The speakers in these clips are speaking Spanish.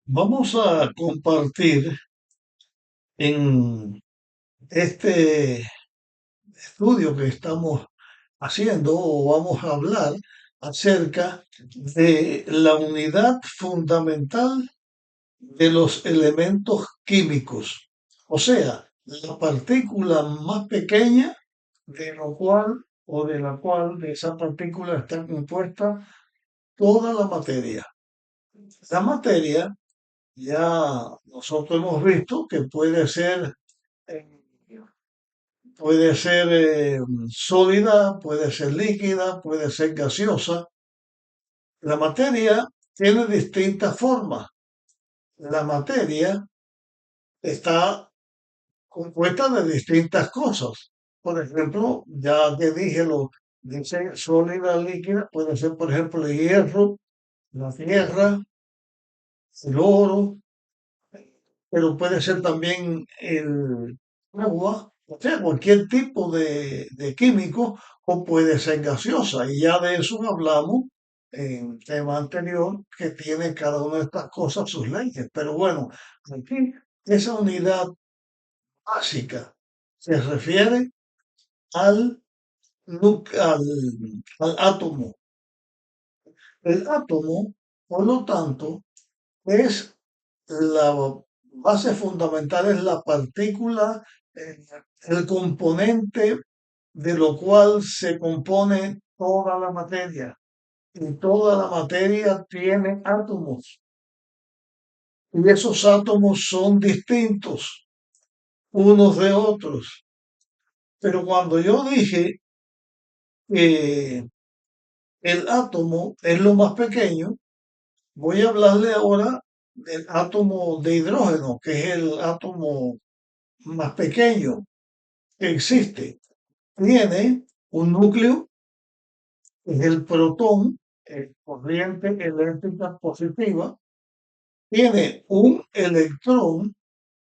Vamos a compartir en este estudio que estamos haciendo o vamos a hablar acerca de la unidad fundamental de los elementos químicos, o sea, la partícula más pequeña de lo cual o de la cual de esa partícula está compuesta toda la materia. La materia ya nosotros hemos visto que eh, puede ser sólida, puede ser líquida, puede ser gaseosa. La materia tiene distintas formas. La materia está compuesta de distintas cosas. Por ejemplo, ya te dije dice sólida, líquida, puede ser, por ejemplo, el hierro, la tierra, el oro, pero puede ser también el agua, o sea, cualquier tipo de químico, o puede ser gaseosa. Y ya de eso hablamos en el tema anterior, que tiene cada una de estas cosas sus leyes. Pero bueno, aquí esa unidad básica se refiere al, al átomo. El átomo, por lo tanto, es la base fundamental, es la partícula, eh, el componente de lo cual se compone toda la materia. Y toda la materia tiene átomos. Y esos átomos son distintos unos de otros. Pero cuando yo dije que el átomo es lo más pequeño, voy a hablarle ahora del átomo de hidrógeno, que es el átomo más pequeño que existe. Tiene un núcleo, que es el protón, corriente eléctrica positiva. Tiene un electrón,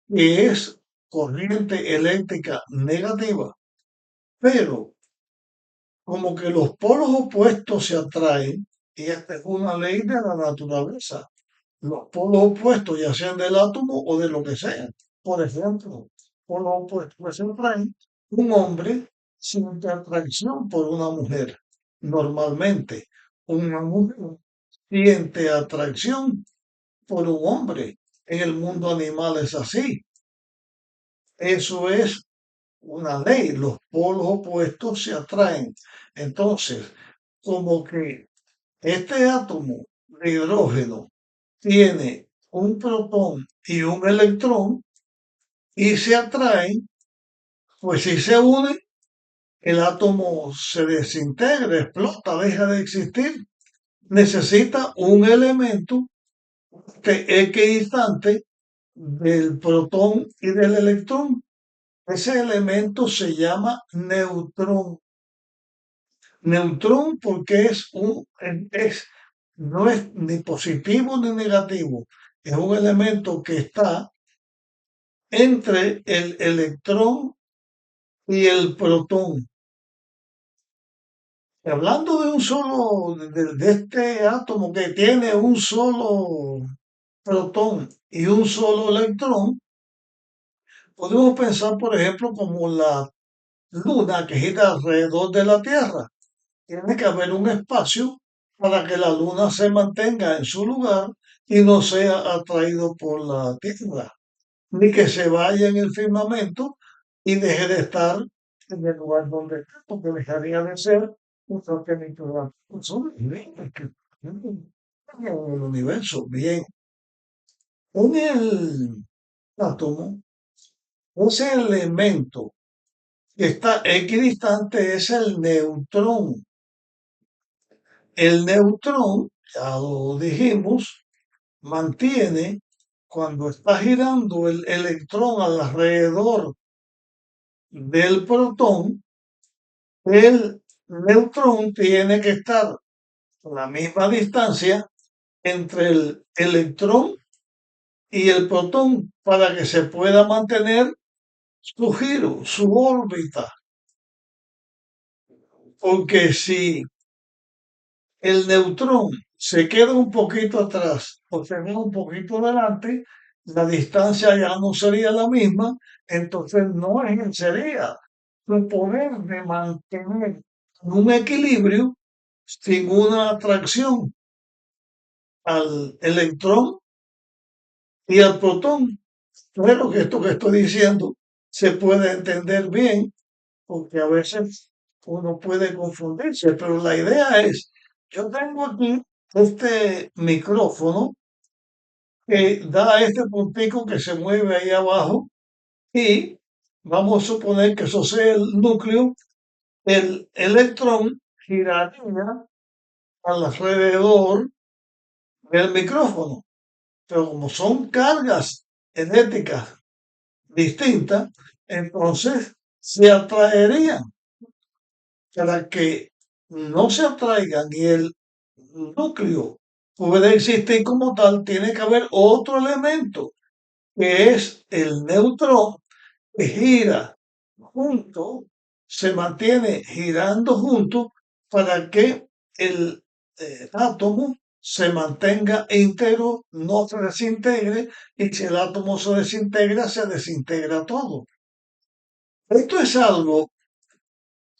que es corriente eléctrica negativa. Pero como que los polos opuestos se atraen, y esta es una ley de la naturaleza. Los polos opuestos, ya sean del átomo o de lo que sea. Por ejemplo, polos opuestos que se atraen, un hombre siente atracción por una mujer. Normalmente, una mujer siente atracción por un hombre. En el mundo animal es así. Eso es una ley. Los polos opuestos se atraen. Entonces, como que este átomo de hidrógeno tiene un protón y un electrón y se atraen, pues si se unen, el átomo se desintegra, explota, deja de existir. Necesita un elemento que equidistante del protón y del electrón. Ese elemento se llama neutrón. Neutrón porque no es ni positivo ni negativo. Es un elemento que está entre el electrón y el protón. Hablando de un solo, de este átomo que tiene un solo protón y un solo electrón, podemos pensar, por ejemplo, como la luna que gira alrededor de la Tierra. Tiene que haber un espacio para que la luna se mantenga en su lugar y no sea atraído por la Tierra, ni que se vaya en el firmamento y deje de estar en el lugar donde está, porque dejaría de ser un satélite de la en el universo. Bien, en el átomo, ese elemento que está equidistante es el neutrón. El neutrón, ya lo dijimos, mantiene cuando está girando el electrón alrededor del protón, el neutrón tiene que estar a la misma distancia entre el electrón y el protón para que se pueda mantener su giro, su órbita. Porque si el neutrón se queda un poquito atrás o se queda un poquito delante, la distancia ya no sería la misma, entonces no ejercería su poder de mantener un equilibrio sin una atracción al electrón y al protón. Claro que esto que estoy diciendo se puede entender bien, porque a veces uno puede confundirse, pero la idea es, yo tengo aquí este micrófono que da este puntico que se mueve ahí abajo y vamos a suponer que eso sea el núcleo, el electrón giraría alrededor del micrófono, pero como son cargas eléctricas distintas, entonces se atraerían. Para que no se atraigan y el núcleo pueda existir como tal, tiene que haber otro elemento, que es el neutrón, que gira junto, se mantiene girando junto para que el átomo se mantenga íntegro, no se desintegre, y si el átomo se desintegra todo. Esto es algo,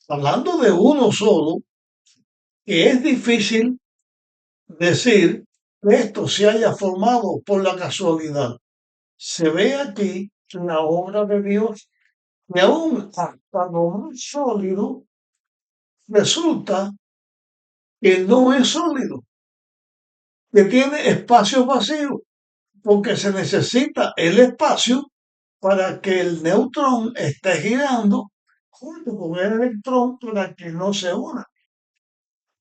hablando de uno solo, que es difícil decir que esto se haya formado por la casualidad. Se ve aquí la obra de Dios, que aún hasta lo más sólido resulta que no es sólido, que tiene espacio vacío, porque se necesita el espacio para que el neutrón esté girando junto con el electrón para que no se una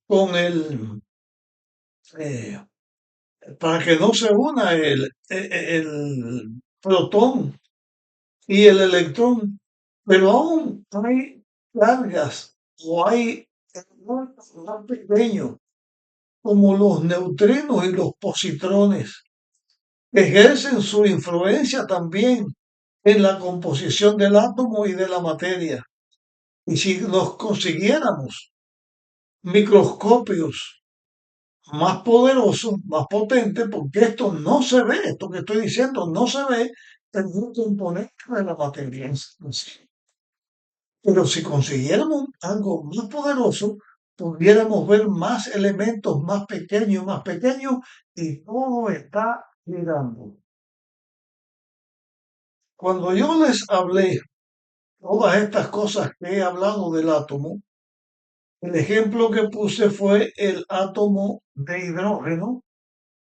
con eh, para que no se una el protón y el electrón, pero aún hay cargas o hay elementos más pequeños como los neutrinos y los positrones, que ejercen su influencia también en la composición del átomo y de la materia. Y si nos consiguiéramos microscopios más poderosos, más potentes, porque esto no se ve, esto que estoy diciendo no se ve en un componente de la materia en sí. Pero si consiguiéramos algo más poderoso, pudiéramos ver más elementos más pequeños, y todo está girando. Cuando yo les hablé todas estas cosas que he hablado del átomo, el ejemplo que puse fue el átomo de hidrógeno,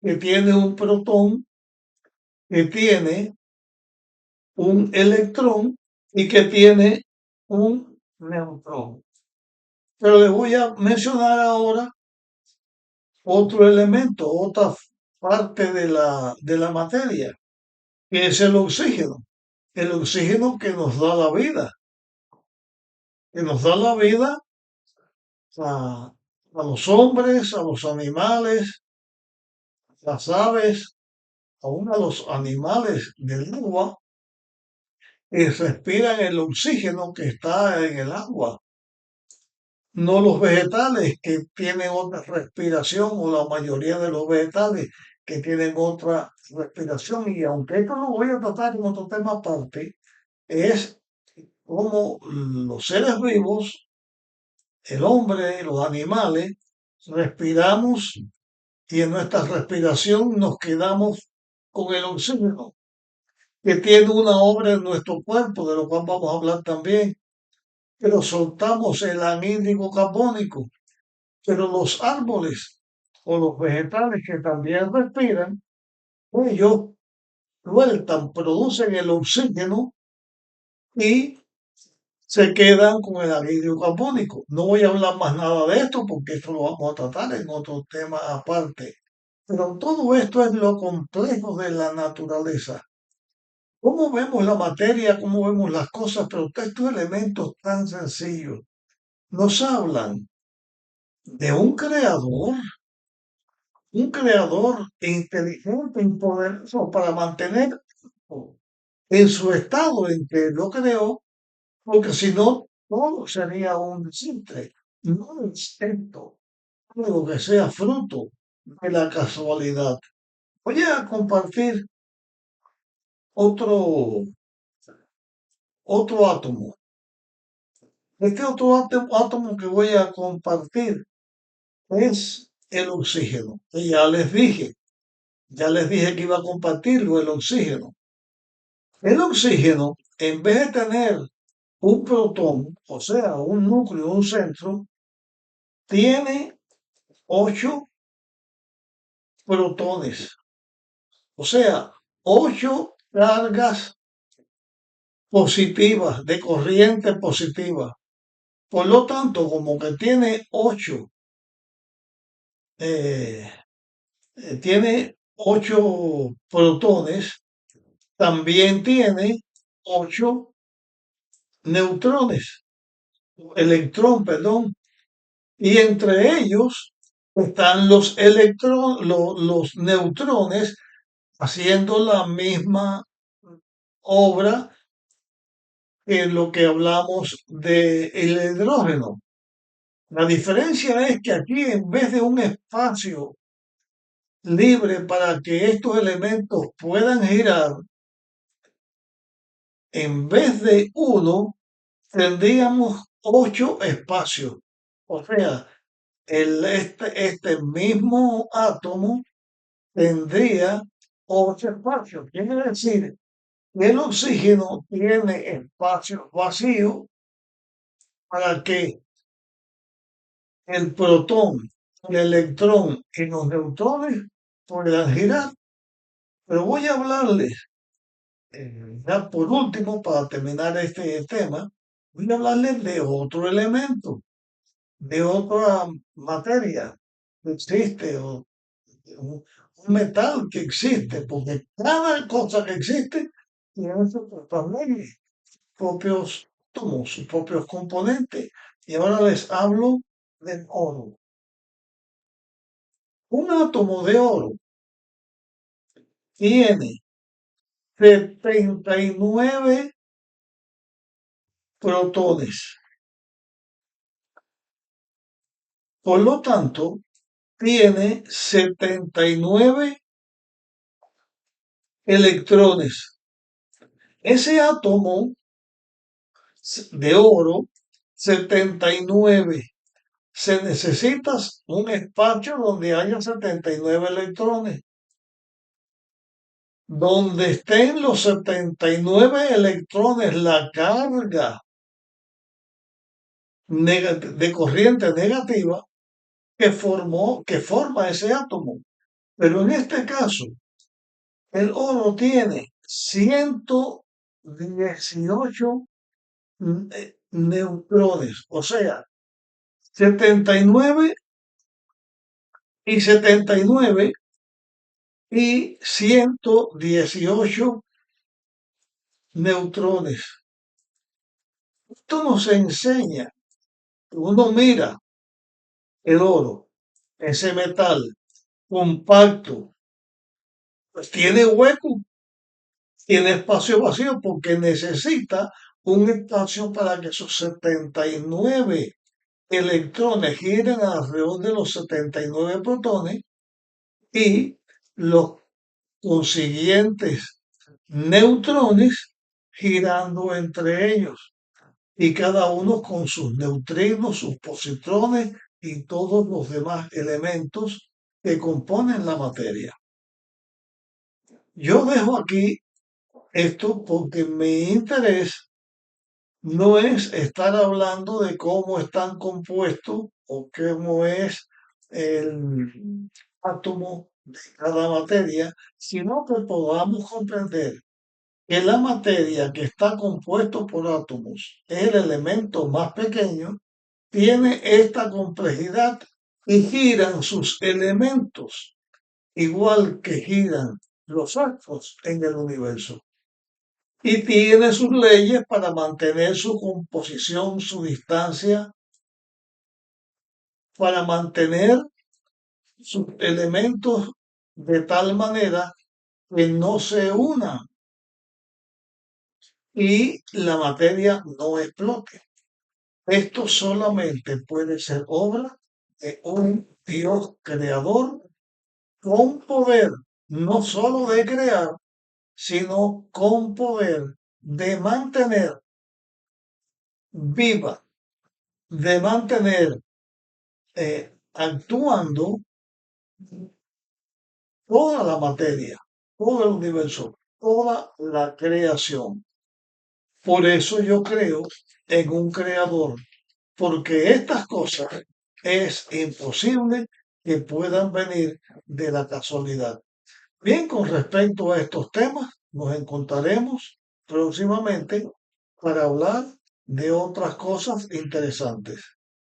que tiene un protón, que tiene un electrón y que tiene un neutrón. Pero les voy a mencionar ahora otro elemento, otra parte de la materia, que es el oxígeno. El oxígeno que nos da la vida, que nos da la vida a los hombres, a los animales, las aves, aún a los animales del agua, que respiran el oxígeno que está en el agua. No los vegetales que tienen otra respiración o la mayoría de los vegetales que tienen otra respiración. Y aunque esto lo voy a tratar en otro tema aparte, es como los seres vivos, el hombre, los animales, respiramos y en nuestra respiración nos quedamos con el oxígeno, que tiene una obra en nuestro cuerpo, de lo cual vamos a hablar también, pero soltamos el anhídrido carbónico. Pero los árboles o los vegetales que también respiran, ellos sueltan, producen el oxígeno y se quedan con el anhídrido carbónico. No voy a hablar más nada de esto porque esto lo vamos a tratar en otro tema aparte. Pero todo esto es lo complejo de la naturaleza. ¿Cómo vemos la materia? ¿Cómo vemos las cosas? Pero estos elementos tan sencillos nos hablan de un creador inteligente y poderoso para mantener en su estado en que lo creó, porque si no, todo sería un desastre. No excepto algo que sea fruto de la casualidad. Voy a compartir otro, otro átomo. Este otro átomo que voy a compartir es el oxígeno. Y ya les dije que iba a compartirlo, el oxígeno. El oxígeno, en vez de tener un protón, o sea, un núcleo, un centro, tiene 8 protones, o sea, 8 cargas positivas, de corriente positiva. Por lo tanto, como que eh, tiene 8 protones, también tiene 8 neutrones, perdón, y entre ellos están los neutrones haciendo la misma obra que lo que hablamos del hidrógeno. La diferencia es que aquí, en vez de un espacio libre para que estos elementos puedan girar, en vez de uno, tendríamos 8 espacios. O sea, este mismo átomo tendría 8 espacios. Quiere decir que el oxígeno tiene espacios vacíos para que el protón, el electrón y los neutrones puedan girar. Pero voy a hablarles, ya por último, para terminar este tema, voy a hablarles de otro elemento, de otra materia que existe, o un metal que existe, porque cada cosa que existe tiene sus propias leyes, propios átomos, sus propios componentes. Y ahora les hablo del oro. Un átomo de oro tiene 79 protones. Por lo tanto, tiene 79 electrones. Ese átomo de oro, 79, se necesita un espacio donde haya 79 electrones. Donde estén los 79 electrones, la carga de corriente negativa que forma ese átomo. Pero en este caso, el oro tiene 118 neutrones, o sea, 79 y 79 y 118 neutrones. Esto nos enseña, uno mira el oro, ese metal compacto, pues tiene hueco, tiene espacio vacío porque necesita un espacio para que sus 79 electrones giren alrededor de los 79 protones y los consiguientes neutrones girando entre ellos, y cada uno con sus neutrinos, sus positrones y todos los demás elementos que componen la materia. Yo dejo aquí esto porque mi interés no es estar hablando de cómo están compuestos o cómo es el átomo de cada materia, sino que podamos comprender que la materia, que está compuesto por átomos, es el elemento más pequeño, tiene esta complejidad y giran sus elementos igual que giran los astros en el universo. Y tiene sus leyes para mantener su composición, su distancia, para mantener sus elementos de tal manera que no se unan y la materia no explote. Esto solamente puede ser obra de un Dios creador con poder no solo de crear, sino con poder de mantener viva, de mantener actuando toda la materia, todo el universo, toda la creación. Por eso yo creo en un creador, porque estas cosas es imposible que puedan venir de la casualidad. Bien, con respecto a estos temas, nos encontraremos próximamente para hablar de otras cosas interesantes.